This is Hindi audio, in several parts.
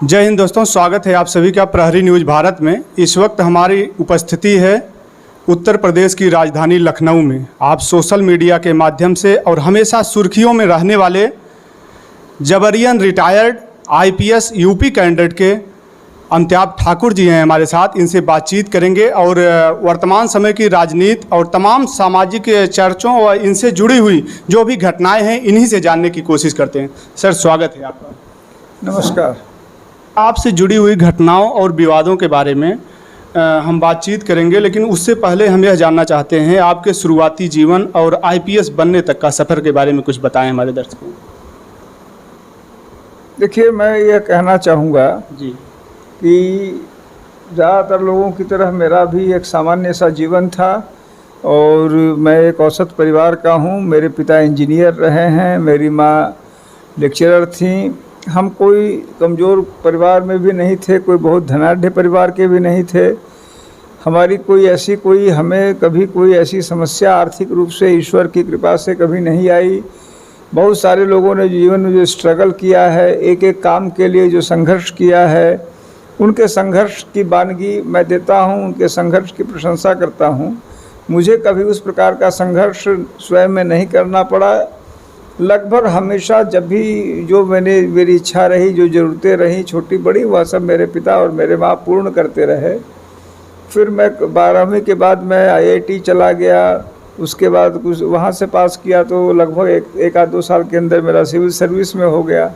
जय हिंद दोस्तों, स्वागत है आप सभी का प्रहरी न्यूज़ भारत में। इस वक्त हमारी उपस्थिति है उत्तर प्रदेश की राजधानी लखनऊ में। आप सोशल मीडिया के माध्यम से और हमेशा सुर्खियों में रहने वाले जबरियन रिटायर्ड आईपीएस यूपी कैंडिडेट के अमिताभ ठाकुर जी हैं हमारे साथ। इनसे बातचीत करेंगे और वर्तमान समय की राजनीति और तमाम सामाजिक चर्चों और इनसे जुड़ी हुई जो भी घटनाएं हैं इन्हीं से जानने की कोशिश करते हैं। सर, स्वागत है आपका। नमस्कार। आपसे जुड़ी हुई घटनाओं और विवादों के बारे में हम बातचीत करेंगे, लेकिन उससे पहले हम यह जानना चाहते हैं आपके शुरुआती जीवन और आईपीएस बनने तक का सफ़र के बारे में कुछ बताएं हमारे दर्शकों। देखिए, मैं यह कहना चाहूँगा जी कि ज़्यादातर लोगों की तरह मेरा भी एक सामान्य सा जीवन था और मैं एक औसत परिवार का हूँ। मेरे पिता इंजीनियर रहे हैं, मेरी माँ लेक्चरर थीं। हम कोई कमज़ोर परिवार में भी नहीं थे, कोई बहुत धनाढ़ परिवार के भी नहीं थे। हमारी हमें कभी कोई ऐसी समस्या आर्थिक रूप से ईश्वर की कृपा से कभी नहीं आई। बहुत सारे लोगों ने जीवन में जो स्ट्रगल किया है, एक एक काम के लिए जो संघर्ष किया है, उनके संघर्ष की वानगी मैं देता हूँ, उनके संघर्ष की प्रशंसा करता हूँ। मुझे कभी उस प्रकार का संघर्ष स्वयं में नहीं करना पड़ा। लगभग हमेशा जब भी जो मेरी इच्छा रही, जो ज़रूरतें रहीं छोटी बड़ी, वह सब मेरे पिता और मेरे माँ पूर्ण करते रहे। फिर मैं 12वीं के बाद मैं आईआईटी चला गया। उसके बाद कुछ वहाँ से पास किया तो लगभग एक आध 2 साल के अंदर मेरा सिविल सर्विस में हो गया।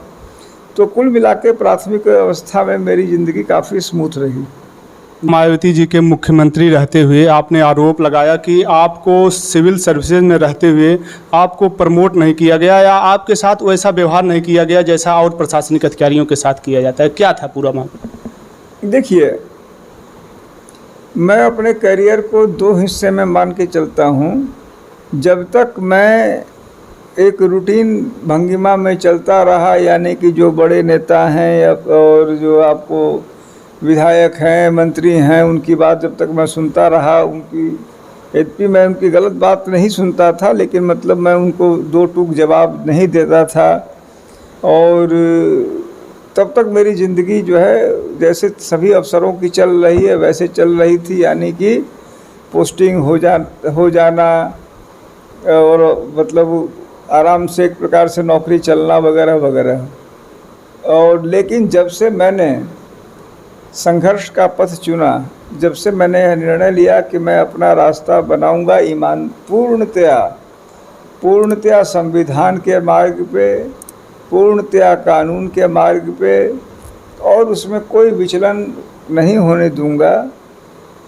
तो कुल मिला के प्राथमिक अवस्था में मेरी ज़िंदगी काफ़ी स्मूथ रही। मायावती जी के मुख्यमंत्री रहते हुए आपने आरोप लगाया कि आपको सिविल सर्विसेज में रहते हुए आपको प्रमोट नहीं किया गया या आपके साथ वैसा व्यवहार नहीं किया गया जैसा और प्रशासनिक अधिकारियों के साथ किया जाता है। क्या था पूरा मामला? देखिए, मैं अपने करियर को 2 हिस्से में मान के चलता हूँ। जब तक मैं एक रूटीन भंगिमा में चलता रहा, यानी कि जो बड़े नेता हैं और जो आपको विधायक हैं, मंत्री हैं, उनकी बात जब तक मैं सुनता रहा, यद्यपि मैं उनकी गलत बात नहीं सुनता था, लेकिन मतलब मैं उनको 2 टूक जवाब नहीं देता था। और तब तक मेरी ज़िंदगी जो है जैसे सभी अफसरों की चल रही है वैसे चल रही थी, यानी कि पोस्टिंग हो जाना और मतलब आराम से एक प्रकार से नौकरी चलना वगैरह वगैरह। और लेकिन जब से मैंने संघर्ष का पथ चुना, जब से मैंने निर्णय लिया कि मैं अपना रास्ता बनाऊंगा पूर्णतया संविधान के मार्ग पे, पूर्णतया कानून के मार्ग पे, और उसमें कोई विचलन नहीं होने दूंगा।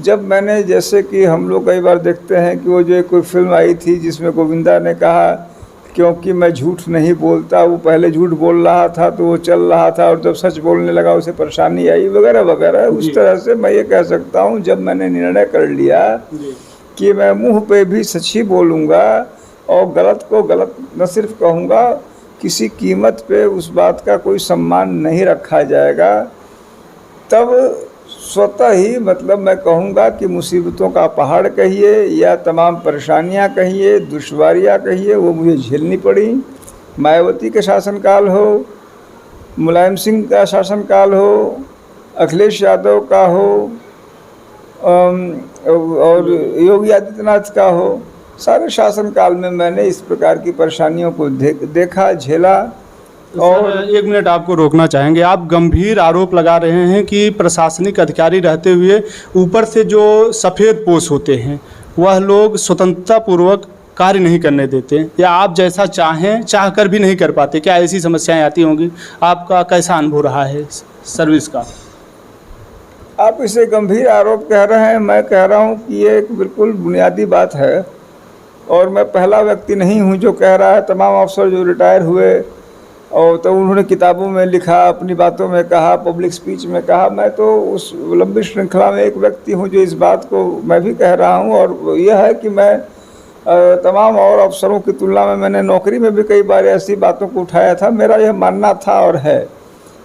जब मैंने, जैसे कि हम लोग कई बार देखते हैं कि वो जो कोई फिल्म आई थी जिसमें गोविंदा ने कहा क्योंकि मैं झूठ नहीं बोलता, वो पहले झूठ बोल रहा था तो वो चल रहा था और जब सच बोलने लगा उसे परेशानी आई वगैरह वगैरह। उस तरह से मैं ये कह सकता हूँ, जब मैंने निर्णय कर लिया कि मैं मुंह पे भी सच ही बोलूँगा और गलत को गलत न सिर्फ कहूँगा, किसी कीमत पे उस बात का कोई सम्मान नहीं रखा जाएगा, तब स्वतः ही मतलब मैं कहूँगा कि मुसीबतों का पहाड़ कहिए या तमाम परेशानियाँ कहिए, दुश्वारियाँ कहिए, वो मुझे झेलनी पड़ी। मायावती के शासनकाल हो, मुलायम सिंह का शासनकाल हो, अखिलेश यादव का हो और योगी आदित्यनाथ का हो, सारे शासनकाल में मैंने इस प्रकार की परेशानियों को देखा, झेला। और 1 मिनट आपको रोकना चाहेंगे। आप गंभीर आरोप लगा रहे हैं कि प्रशासनिक अधिकारी रहते हुए ऊपर से जो सफ़ेद पोश होते हैं वह लोग स्वतंत्रता पूर्वक कार्य नहीं करने देते या आप जैसा चाह कर भी नहीं कर पाते। क्या ऐसी समस्याएं आती होंगी? आपका कैसा अनुभव रहा है सर्विस का? आप इसे गंभीर आरोप कह रहे हैं, मैं कह रहा हूँ कि ये एक बिल्कुल बुनियादी बात है और मैं पहला व्यक्ति नहीं हूँ जो कह रहा है। तमाम अफसर जो रिटायर हुए और तो उन्होंने किताबों में लिखा, अपनी बातों में कहा, पब्लिक स्पीच में कहा। मैं तो उस लंबी श्रृंखला में एक व्यक्ति हूँ जो इस बात को मैं भी कह रहा हूँ। और यह है कि मैं तमाम और अफसरों की तुलना में मैंने नौकरी में भी कई बार ऐसी बातों को उठाया था। मेरा यह मानना था और है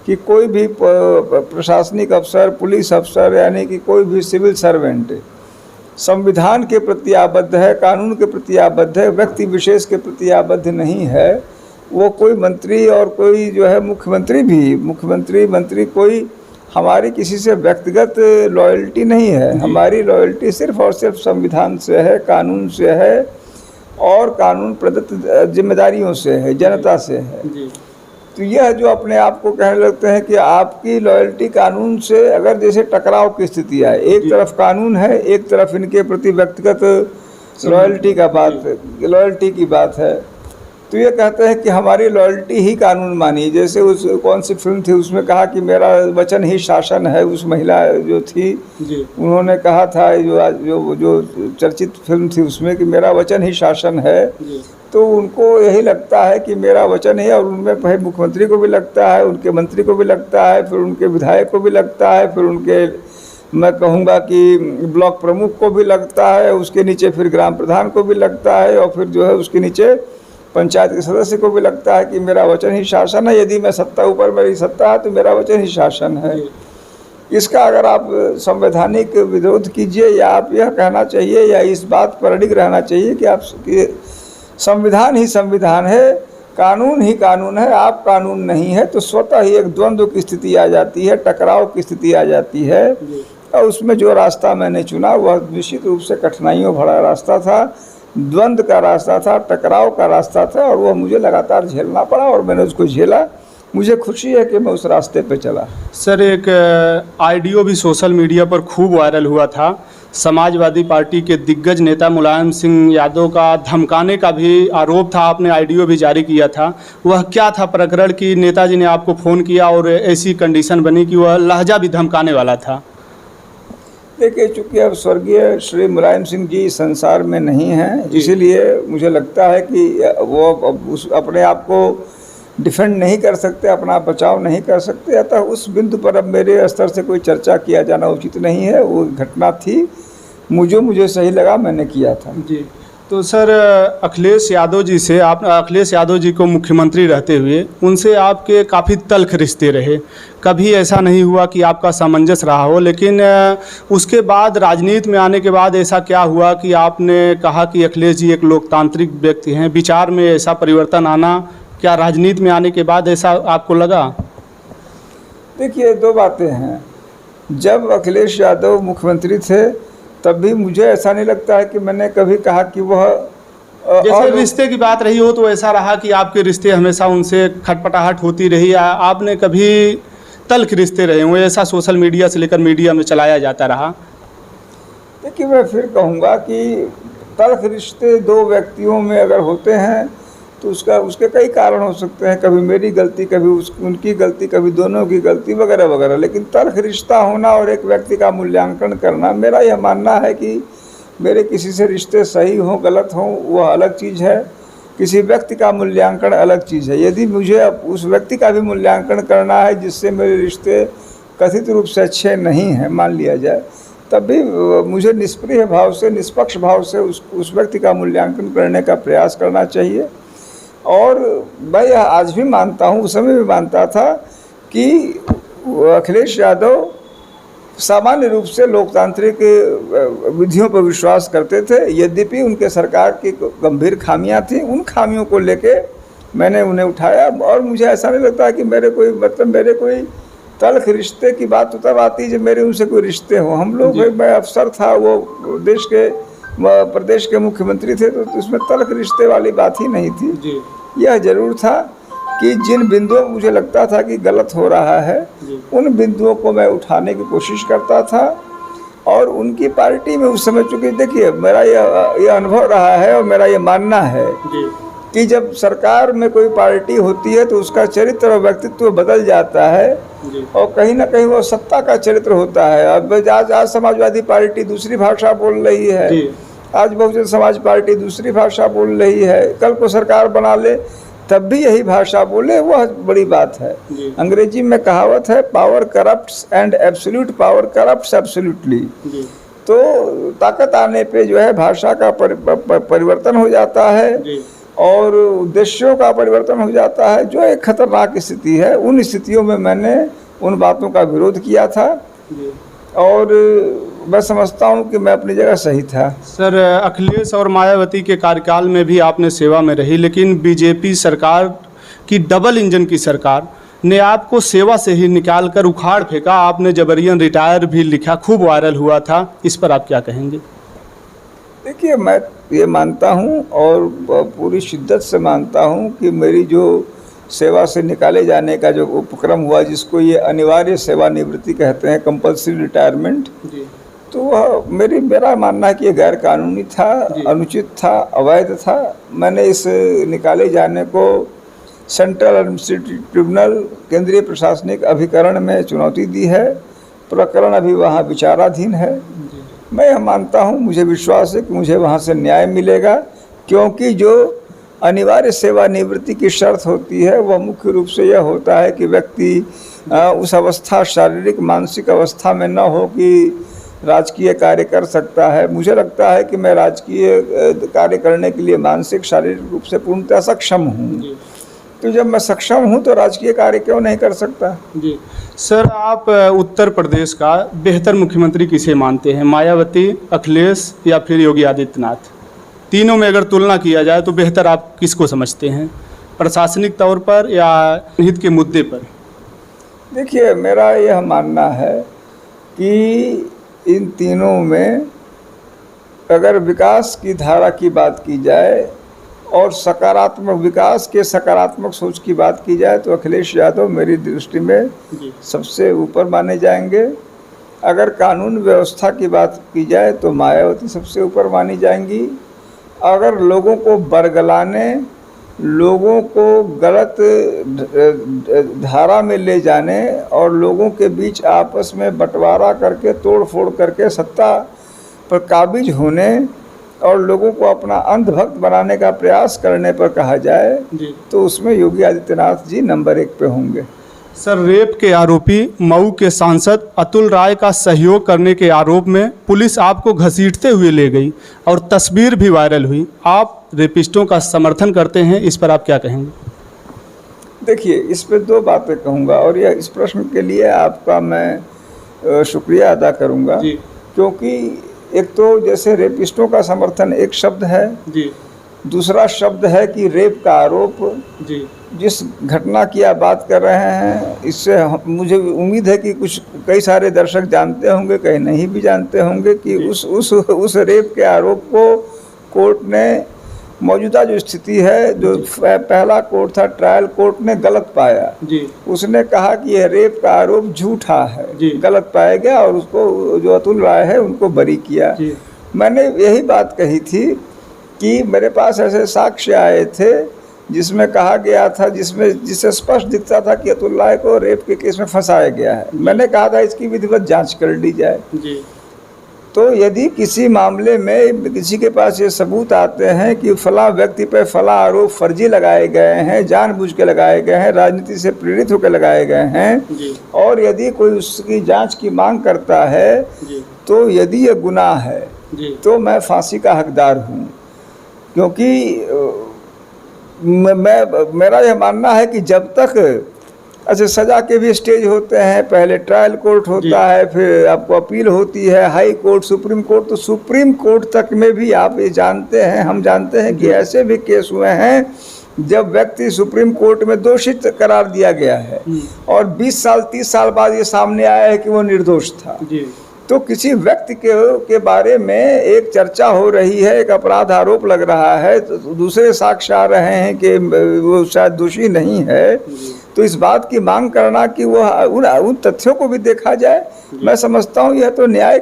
कि कोई भी प्रशासनिक अफसर, पुलिस अफसर, यानी कि कोई भी सिविल सर्वेंट संविधान के प्रति आबद्ध है, कानून के प्रति आबद्ध है, व्यक्ति विशेष के प्रति आबद्ध नहीं है। वो कोई मंत्री और कोई जो है मुख्यमंत्री मंत्री कोई हमारी किसी से व्यक्तिगत लॉयल्टी नहीं है। हमारी लॉयल्टी सिर्फ और सिर्फ संविधान से है, कानून से है और कानून प्रदत्त जिम्मेदारियों से है, जनता से है। तो यह जो अपने आप को कहने लगते हैं कि आपकी लॉयल्टी कानून से, अगर जैसे टकराव की स्थिति है, एक तरफ कानून है, एक तरफ इनके प्रति व्यक्तिगत लॉयल्टी की बात है, तो ये कहते हैं कि हमारी लॉयल्टी ही कानून मानी। जैसे उस कौन सी फिल्म थी, उसमें कहा कि मेरा वचन ही शासन है। उस महिला जो थी उन्होंने कहा था, जो चर्चित फिल्म थी उसमें, कि मेरा वचन ही शासन है। तो उनको यही लगता है कि मेरा वचन है, और उनमें भाई मुख्यमंत्री को भी लगता है, उनके मंत्री को भी लगता है, फिर उनके विधायक को भी लगता है, फिर उनके मैं कहूँगा कि ब्लॉक प्रमुख को भी लगता है, उसके नीचे फिर ग्राम प्रधान को भी लगता है, और फिर जो है उसके नीचे पंचायत के सदस्य को भी लगता है कि मेरा वचन ही शासन है। यदि मैं सत्ता ऊपर मेरी सत्ता है तो मेरा वचन ही शासन है। इसका अगर आप संवैधानिक विरोध कीजिए, या आप यह कहना चाहिए, या इस बात पर अडिग रहना चाहिए कि संविधान ही संविधान है, कानून ही कानून है, आप कानून नहीं है, तो स्वतः ही एक द्वंद्व की स्थिति आ जाती है, टकराव की स्थिति आ जाती है। और उसमें जो रास्ता मैंने चुना वह निश्चित रूप से कठिनाइयों भरा रास्ता था, द्वंद्व का रास्ता था, टकराव का रास्ता था, और वह मुझे लगातार झेलना पड़ा, और मैंने उसको झेला। मुझे खुशी है कि मैं उस रास्ते पे चला। सर, एक ऑडियो भी सोशल मीडिया पर खूब वायरल हुआ था। समाजवादी पार्टी के दिग्गज नेता मुलायम सिंह यादव का धमकाने का भी आरोप था, आपने ऑडियो भी जारी किया था। वह क्या था प्रकरण कि नेताजी ने आपको फ़ोन किया और ऐसी कंडीशन बनी कि वह लहजा भी धमकाने वाला था? देखिए, चूँकि अब स्वर्गीय श्री मुलायम सिंह जी संसार में नहीं हैं, इसीलिए मुझे लगता है कि वो अपने आप को डिफेंड नहीं कर सकते, अपना बचाव नहीं कर सकते। अतः उस बिंदु पर अब मेरे स्तर से कोई चर्चा किया जाना उचित नहीं है। वो घटना थी, मुझे सही लगा, मैंने किया था। जी। तो सर, अखिलेश यादव जी से अखिलेश यादव जी को मुख्यमंत्री रहते हुए उनसे आपके काफ़ी तल्ख रिश्ते रहे। कभी ऐसा नहीं हुआ कि आपका सामंजस्य रहा हो, लेकिन उसके बाद राजनीति में आने के बाद ऐसा क्या हुआ कि आपने कहा कि अखिलेश जी एक लोकतांत्रिक व्यक्ति हैं? विचार में ऐसा परिवर्तन आना क्या राजनीति में आने के बाद ऐसा आपको लगा? देखिए, दो बातें हैं। जब अखिलेश यादव मुख्यमंत्री थे तब भी मुझे ऐसा नहीं लगता है कि मैंने कभी कहा कि वह जैसे रिश्ते की बात रही हो तो ऐसा रहा कि आपके रिश्ते हमेशा उनसे खटपटाहट होती रही, आपने कभी तल्ख रिश्ते रहे हुए, ऐसा सोशल मीडिया से लेकर मीडिया में चलाया जाता रहा? देखिए, मैं फिर कहूँगा कि तल्ख रिश्ते दो व्यक्तियों में अगर होते हैं तो उसके कई कारण हो सकते हैं। कभी मेरी गलती, कभी उनकी गलती, कभी दोनों की गलती, वगैरह वगैरह। लेकिन तल्ख रिश्ता होना और एक व्यक्ति का मूल्यांकन करना, मेरा यह मानना है कि मेरे किसी से रिश्ते सही हों गलत हों वह अलग चीज़ है, किसी व्यक्ति का मूल्यांकन अलग चीज़ है। यदि मुझे उस व्यक्ति का भी मूल्यांकन करना है जिससे मेरे रिश्ते कथित रूप से अच्छे नहीं हैं, मान लिया जाए, तब भी मुझे निष्प्रिय भाव से, निष्पक्ष भाव से उस व्यक्ति का मूल्यांकन करने का प्रयास करना चाहिए। और मैं यह आज भी मानता हूँ, उस समय भी मानता था कि अखिलेश यादव सामान्य रूप से लोकतांत्रिक विधियों पर विश्वास करते थे। यद्यपि उनके सरकार की गंभीर खामियां थीं, उन खामियों को लेके मैंने उन्हें उठाया। और मुझे ऐसा नहीं लगता कि मेरे कोई तल्ख रिश्ते की बात तो तब आती जब मेरे उनसे कोई रिश्ते हों। हम लोग, मैं अफसर था, वो प्रदेश के मुख्यमंत्री थे, तो उसमें तल्ख रिश्ते वाली बात ही नहीं थी जी। यह जरूर था कि जिन बिंदुओं पर मुझे लगता था कि गलत हो रहा है उन बिंदुओं को मैं उठाने की कोशिश करता था। और उनकी पार्टी में उस समय, चूँकि देखिए मेरा यह अनुभव रहा है और मेरा ये मानना है कि जब सरकार में कोई पार्टी होती है तो उसका चरित्र और व्यक्तित्व बदल जाता है और कहीं ना कहीं वो सत्ता का चरित्र होता है। अब आज समाजवादी पार्टी दूसरी भाषा बोल रही है, आज बहुजन समाज पार्टी दूसरी भाषा बोल रही है, कल को सरकार बना ले तब भी यही भाषा बोले, वह बड़ी बात है। अंग्रेजी में कहावत है, power corrupts and absolute power corrupts absolutely. तो ताकत आने पे जो है भाषा का परिवर्तन हो जाता है और उद्देश्यों का परिवर्तन हो जाता है, जो एक खतरनाक स्थिति है। उन स्थितियों में मैंने उन बातों का विरोध किया था और मैं समझता हूँ कि मैं अपनी जगह सही था। सर, अखिलेश और मायावती के कार्यकाल में भी आपने सेवा में रही, लेकिन बीजेपी सरकार कि डबल इंजन की सरकार ने आपको सेवा से ही निकाल कर उखाड़ फेंका, आपने जबरियन रिटायर भी लिखा, खूब वायरल हुआ था, इस पर आप क्या कहेंगे? देखिए, मैं ये मानता हूँ और पूरी शिद्दत से मानता हूँ कि मेरी जो सेवा से निकाले जाने का जो उपक्रम हुआ, जिसको ये अनिवार्य सेवानिवृत्ति कहते हैं, कंपल्सरी रिटायरमेंट, तो वह मेरा मानना है कि ये गैर कानूनी था, अनुचित था, अवैध था। मैंने इस निकाले जाने को सेंट्रल एडमिनिस्ट्रेटिव ट्रिब्यूनल, केंद्रीय प्रशासनिक अभिकरण में चुनौती दी है। प्रकरण अभी वहाँ विचाराधीन है। मैं यह मानता हूँ, मुझे विश्वास है कि मुझे वहाँ से न्याय मिलेगा, क्योंकि जो अनिवार्य सेवानिवृत्ति की शर्त होती है वह मुख्य रूप से यह होता है कि व्यक्ति उस अवस्था, शारीरिक मानसिक अवस्था में न हो कि राजकीय कार्य कर सकता है। मुझे लगता है कि मैं राजकीय कार्य करने के लिए मानसिक शारीरिक रूप से पूर्णतः सक्षम हूँ। तो जब मैं सक्षम हूँ तो राजकीय कार्य क्यों नहीं कर सकता? जी सर, आप उत्तर प्रदेश का बेहतर मुख्यमंत्री किसे मानते हैं? मायावती, अखिलेश या फिर योगी आदित्यनाथ? तीनों में अगर तुलना किया जाए तो बेहतर आप किसको समझते हैं, प्रशासनिक तौर पर या हित के मुद्दे पर? देखिए, मेरा यह मानना है कि इन तीनों में अगर विकास की धारा की बात की जाए और सकारात्मक विकास के सकारात्मक सोच की बात की जाए तो अखिलेश यादव मेरी दृष्टि में सबसे ऊपर माने जाएंगे। अगर कानून व्यवस्था की बात की जाए तो मायावती सबसे ऊपर मानी जाएंगी। अगर लोगों को बरगलाने, लोगों को गलत धारा में ले जाने और लोगों के बीच आपस में बंटवारा करके, तोड़ फोड़ करके सत्ता पर काबिज होने और लोगों को अपना अंधभक्त बनाने का प्रयास करने पर कहा जाए तो उसमें योगी आदित्यनाथ जी नंबर 1 पे होंगे। सर, रेप के आरोपी मऊ के सांसद अतुल राय का सहयोग करने के आरोप में पुलिस आपको घसीटते हुए ले गई और तस्वीर भी वायरल हुई। आप रेपिस्टों का समर्थन करते हैं, इस पर आप क्या कहेंगे? देखिए, इस पर 2 बातें कहूँगा और यह इस प्रश्न के लिए आपका मैं शुक्रिया अदा करूँगा, क्योंकि एक तो जैसे रेपिस्टों का समर्थन एक शब्द है, दूसरा शब्द है कि रेप का आरोप। जिस घटना की आप बात कर रहे हैं, इससे मुझे उम्मीद है कि कई सारे दर्शक जानते होंगे, कई नहीं भी जानते होंगे कि उस रेप के आरोप को कोर्ट ने, मौजूदा जो स्थिति है, जो पहला कोर्ट था, ट्रायल कोर्ट ने गलत पाया। उसने कहा कि यह रेप का आरोप झूठा है, गलत पाया गया और उसको, जो अतुल राय है, उनको बरी किया। मैंने यही बात कही थी कि मेरे पास ऐसे साक्ष्य आए थे जिसमें कहा गया था, जिससे स्पष्ट दिखता था कि अतुल राय को रेप के केस में फंसाया गया है। मैंने कहा था इसकी विधिवत जांच कर ली जाए। तो यदि किसी मामले में किसी के पास ये सबूत आते हैं कि फला व्यक्ति पर फला आरोप फर्जी लगाए गए हैं, जानबूझ के लगाए गए हैं, राजनीति से प्रेरित होकर लगाए गए हैं, और यदि कोई उसकी जांच की मांग करता है, तो यदि ये गुनाह है तो मैं फांसी का हकदार हूँ। क्योंकि मेरा यह मानना है कि जब तक, अच्छा, सज़ा के भी स्टेज होते हैं, पहले ट्रायल कोर्ट होता है, फिर आपको अपील होती है, हाई कोर्ट, सुप्रीम कोर्ट। तो सुप्रीम कोर्ट तक में भी आप ये जानते हैं, हम जानते हैं कि ऐसे भी केस हुए हैं जब व्यक्ति सुप्रीम कोर्ट में दोषित करार दिया गया है और 20 साल 30 साल बाद ये सामने आया है कि वो निर्दोष था। तो किसी व्यक्ति के बारे में एक चर्चा हो रही है, एक अपराध आरोप लग रहा है, तो दूसरे साक्ष्य आ रहे हैं कि वो शायद दोषी नहीं है, तो इस बात की मांग करना कि वो उन तथ्यों को भी देखा जाए, मैं समझता हूँ यह तो न्याय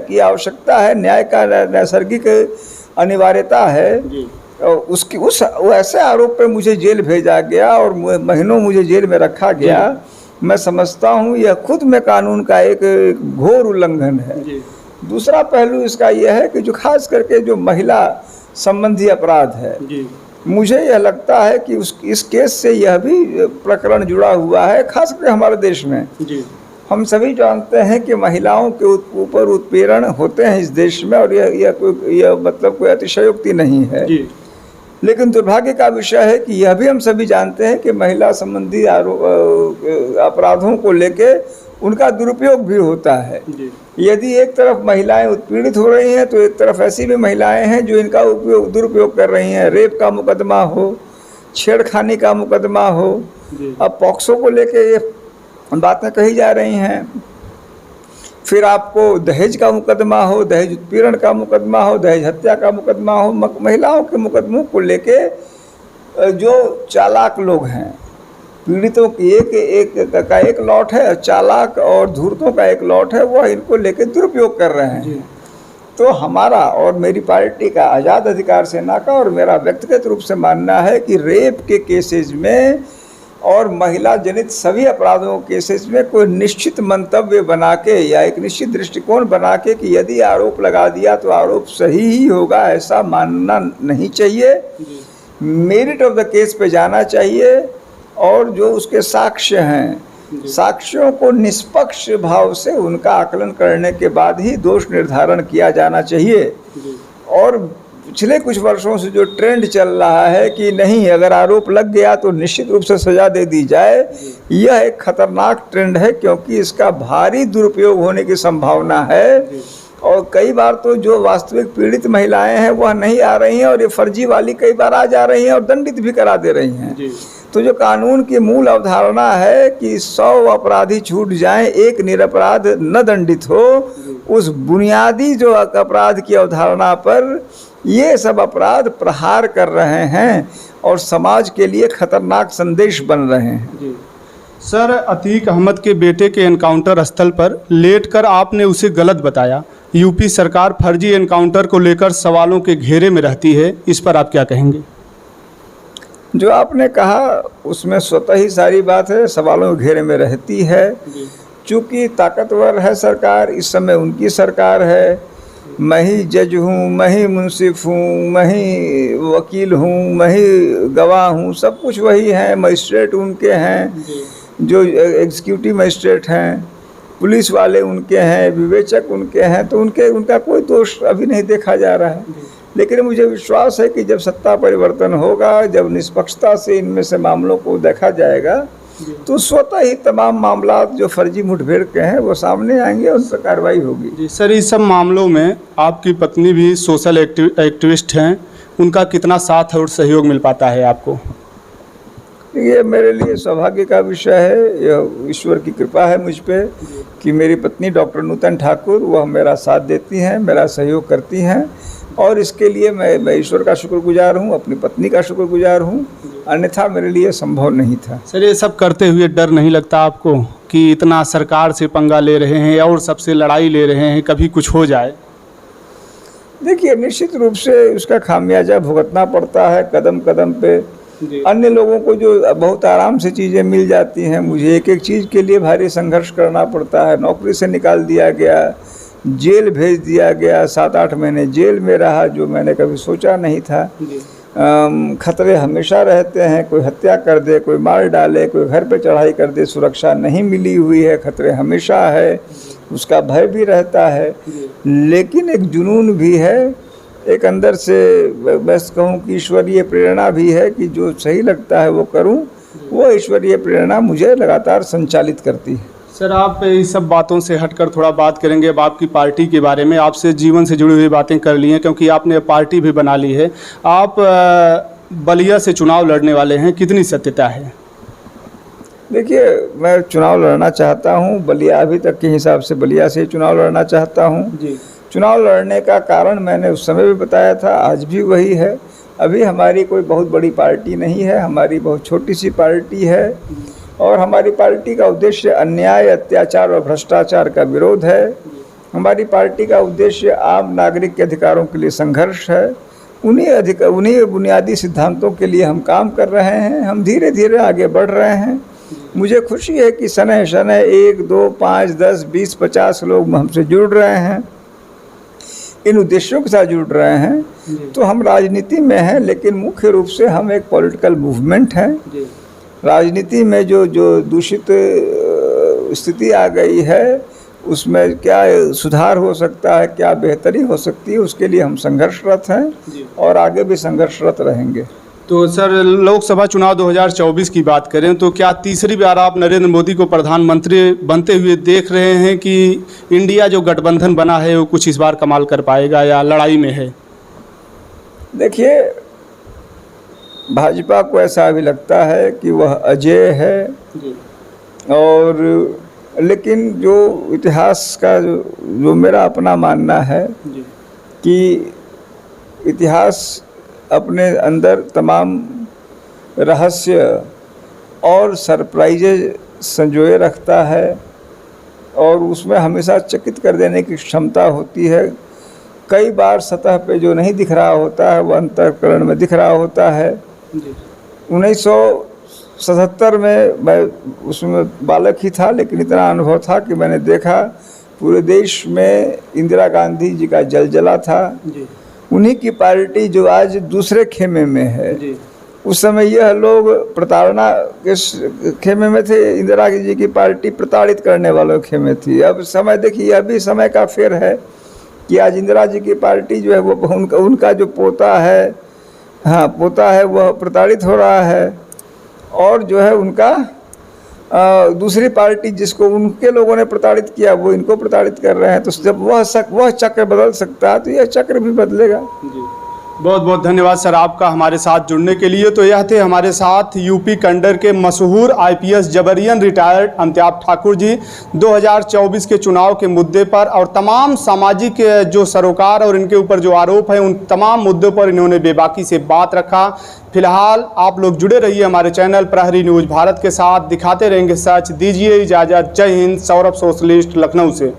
की आवश्यकता है, न्याय का नैसर्गिक अनिवार्यता है। उस ऐसे आरोप पे मुझे जेल भेजा गया और महीनों मुझे जेल में रखा गया। मैं समझता हूँ यह खुद में कानून का एक घोर उल्लंघन है। दूसरा पहलू इसका यह है कि जो खास करके जो महिला संबंधी अपराध है, मुझे यह लगता है कि इस केस से यह भी प्रकरण जुड़ा हुआ है, खास करके हमारे देश में। हम सभी जानते हैं कि महिलाओं के ऊपर उत्पीड़न होते हैं इस देश में, और यह मतलब कोई अतिशयोक्ति नहीं है। लेकिन दुर्भाग्य का विषय है कि यह भी हम सभी जानते हैं कि महिला संबंधी अपराधों को लेके उनका दुरुपयोग भी होता है। यदि एक तरफ महिलाएं उत्पीड़ित हो रही हैं तो एक तरफ ऐसी भी महिलाएं हैं जो इनका दुरुपयोग कर रही हैं। रेप का मुकदमा हो छेड़खानी का मुकदमा हो। अब पॉक्सो को लेके ये बातें कही जा रही हैं। फिर आपको दहेज का मुकदमा हो, दहेज उत्पीड़न का मुकदमा हो, दहेज हत्या का मुकदमा हो, महिलाओं के मुकदमों को लेके जो चालाक लोग हैं, पीड़ितों की एक लॉट है, चालाक और धूर्तों का एक लॉट है, वह इनको लेके दुरुपयोग कर रहे हैं। तो हमारा और मेरी पार्टी का आज़ाद अधिकार सेना का और मेरा व्यक्तिगत रूप से मानना है कि रेप के केसेस में और महिला जनित सभी अपराधों के केसेस में कोई निश्चित मंतव्य बना के या एक निश्चित दृष्टिकोण बना के कि यदि आरोप लगा दिया तो आरोप सही ही होगा, ऐसा मानना नहीं चाहिए। मेरिट ऑफ द केस पे जाना चाहिए और जो उसके साक्ष्य हैं, साक्ष्यों को निष्पक्ष भाव से उनका आकलन करने के बाद ही दोष निर्धारण किया जाना चाहिए। और पिछले कुछ वर्षों से जो ट्रेंड चल रहा है कि नहीं, अगर आरोप लग गया तो निश्चित रूप से सजा दे दी जाए, यह एक खतरनाक ट्रेंड है, क्योंकि इसका भारी दुरुपयोग होने की संभावना है। और कई बार तो जो वास्तविक पीड़ित महिलाएं हैं वह नहीं आ रही हैं और ये फर्जी वाली कई बार आ जा रही हैं और दंडित भी करा दे रही हैं। तो जो कानून की मूल अवधारणा है कि 100 अपराधी छूट जाएं, एक निरपराध न दंडित हो, उस बुनियादी जो अपराध की अवधारणा पर ये सब अपराध प्रहार कर रहे हैं और समाज के लिए खतरनाक संदेश बन रहे हैं। सर, अतीक अहमद के बेटे के एनकाउंटर स्थल पर लेटकर आपने उसे गलत बताया। यूपी सरकार फर्जी एनकाउंटर को लेकर सवालों के घेरे में रहती है, इस पर आप क्या कहेंगे? जो आपने कहा उसमें स्वतः ही सारी बात है, सवालों के घेरे में रहती है। चूँकि ताकतवर है सरकार, इस समय उनकी सरकार है, मैं ही जज हूँ, मैं ही मुंसिफ हूँ, मैं ही वकील हूँ, मैं ही गवाह हूँ, सब कुछ वही है। मजिस्ट्रेट उनके हैं, जो एग्जीक्यूटिव मजिस्ट्रेट हैं, पुलिस वाले उनके हैं, विवेचक उनके हैं, तो उनका कोई दोष अभी नहीं देखा जा रहा है। लेकिन मुझे विश्वास है कि जब सत्ता परिवर्तन होगा, जब निष्पक्षता से इनमें से मामलों को देखा जाएगा, तो स्वतः ही तमाम मामला जो फर्जी मुठभेड़ के हैं वो सामने आएंगे और उन पर कार्रवाई होगी। जी सर, इस सब मामलों में आपकी पत्नी भी सोशल एक्टिविस्ट हैं, उनका कितना साथ और सहयोग मिल पाता है आपको? ये मेरे लिए सौभाग्य का विषय है, यह ईश्वर की कृपा है मुझ पे कि मेरी पत्नी डॉक्टर नूतन ठाकुर वह मेरा साथ देती हैं, मेरा सहयोग करती हैं, और इसके लिए मैं ईश्वर का शुक्रगुजार हूँ, अपनी पत्नी का शुक्रगुजार हूँ, अन्यथा मेरे लिए संभव नहीं था। सर, ये सब करते हुए डर नहीं लगता आपको कि इतना सरकार से पंगा ले रहे हैं और सबसे लड़ाई ले रहे हैं, कभी कुछ हो जाए? देखिए, निश्चित रूप से उसका खामियाजा भुगतना पड़ता है कदम कदम पे। अन्य लोगों को जो बहुत आराम से चीज़ें मिल जाती हैं, मुझे एक एक चीज़ के लिए भारी संघर्ष करना पड़ता है। नौकरी से निकाल दिया गया, जेल भेज दिया गया, 7-8 महीने जेल में रहा, जो मैंने कभी सोचा नहीं था। खतरे हमेशा रहते हैं, कोई हत्या कर दे, कोई मार डाले, कोई घर पे चढ़ाई कर दे, सुरक्षा नहीं मिली हुई है, खतरे हमेशा है, उसका भय भी रहता है। लेकिन एक जुनून भी है, एक अंदर से बस कहूँ कि ईश्वरीय प्रेरणा भी है कि जो सही लगता है वो करूँ, वो ईश्वरीय प्रेरणा मुझे लगातार संचालित करती है। सर, आप इस सब बातों से हटकर थोड़ा बात करेंगे अब आपकी पार्टी के बारे में। आपसे जीवन से जुड़ी हुई बातें कर ली हैं, क्योंकि आपने पार्टी भी बना ली है। आप बलिया से चुनाव लड़ने वाले हैं, कितनी सत्यता है? देखिए, मैं चुनाव लड़ना चाहता हूँ, बलिया अभी तक के हिसाब से बलिया से चुनाव लड़ना चाहता हूँ जी। चुनाव लड़ने का कारण मैंने उस समय भी बताया था, आज भी वही है। अभी हमारी कोई बहुत बड़ी पार्टी नहीं है, हमारी बहुत छोटी सी पार्टी है, और हमारी पार्टी का उद्देश्य अन्याय, अत्याचार और भ्रष्टाचार का विरोध है। हमारी पार्टी का उद्देश्य आम नागरिक के अधिकारों के लिए संघर्ष है। उन्हीं बुनियादी सिद्धांतों के लिए हम काम कर रहे हैं। हम धीरे धीरे आगे बढ़ रहे हैं। मुझे खुशी है कि शनय शनय 1, 2, 5, 10, 20, 50 लोग हमसे जुड़ रहे हैं, इन उद्देश्यों के साथ जुड़ रहे हैं। तो हम राजनीति में हैं, लेकिन मुख्य रूप से हम एक पॉलिटिकल मूवमेंट हैं। राजनीति में जो दूषित स्थिति आ गई है, उसमें क्या सुधार हो सकता है, क्या बेहतरी हो सकती है, उसके लिए हम संघर्षरत हैं और आगे भी संघर्षरत रहेंगे। तो सर, लोकसभा चुनाव 2024 की बात करें तो क्या तीसरी बार आप नरेंद्र मोदी को प्रधानमंत्री बनते हुए देख रहे हैं कि इंडिया जो गठबंधन बना है वो कुछ इस बार कमाल कर पाएगा या लड़ाई में है? देखिए, भाजपा को ऐसा भी लगता है कि वह अजेय है। जी और लेकिन जो इतिहास का जो मेरा अपना मानना है जी कि इतिहास अपने अंदर तमाम रहस्य और सरप्राइजेज संजोए रखता है और उसमें हमेशा चकित कर देने की क्षमता होती है। कई बार सतह पे जो नहीं दिख रहा होता है वह अंतःकरण में दिख रहा होता है। 1977 में मैं उसमें बालक ही था, लेकिन इतना अनुभव था कि मैंने देखा पूरे देश में इंदिरा गांधी जी का जलजला था। उन्हीं की पार्टी जो आज दूसरे खेमे में है, उस समय यह लोग प्रताड़ना के खेमे में थे। इंदिरा जी की पार्टी प्रताड़ित करने वालों के खेमे थी। अब समय देखिए, अभी समय का फेर है कि आज इंदिरा जी की पार्टी जो है वो उनका जो पोता है, हाँ पोता है, वह प्रताड़ित हो रहा है और जो है उनका दूसरी पार्टी जिसको उनके लोगों ने प्रताड़ित किया वो इनको प्रताड़ित कर रहे हैं। तो जब वह चक्र बदल सकता है तो यह चक्र भी बदलेगा। बहुत बहुत धन्यवाद सर आपका हमारे साथ जुड़ने के लिए। तो यह थे हमारे साथ यूपी कंडर के मशहूर आईपीएस जबरियन रिटायर्ड अंत्याब ठाकुर जी 2024 के चुनाव के मुद्दे पर और तमाम सामाजिक जो सरोकार और इनके ऊपर जो आरोप है उन तमाम मुद्दों पर इन्होंने बेबाकी से बात रखा। फिलहाल आप लोग जुड़े रहिए हमारे चैनल प्रहरी न्यूज़ भारत के साथ, दिखाते रहेंगे सच। दीजिए इजाज़त। जय हिंद। सौरभ सोशलिस्ट लखनऊ से।